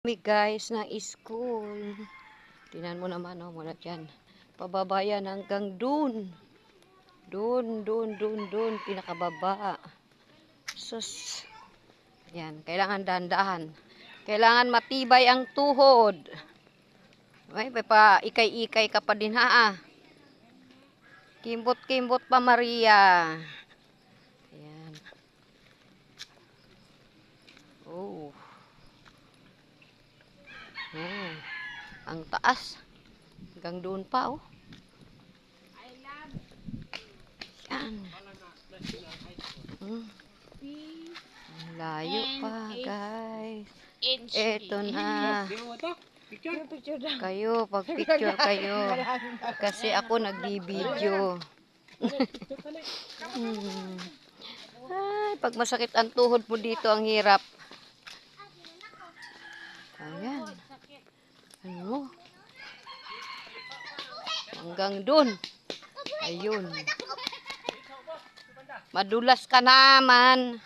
Kami guys ng school. Tingnan mo naman oh, muna dyan. Pababayan hanggang dun. Dun, pinakababa. Sus. Yan, kailangan dahan-dahan. Kailangan matibay ang tuhod. Ay, pa ikay-ikay ka pa din ha. Kimbot-kimbot pa Maria. Ayan. Oh. Oh. Ang taas. Hanggang doon pa oh. Yan. Ang layo pa guys. Eto na. Kayo, pag-picture kayo. Kasi ako nagbibideo. Ay, pag masakit ang tuhod mo dito, ang hirap. Ayan. Ano? Hanggang dun. Ayun. Madulas ka naman.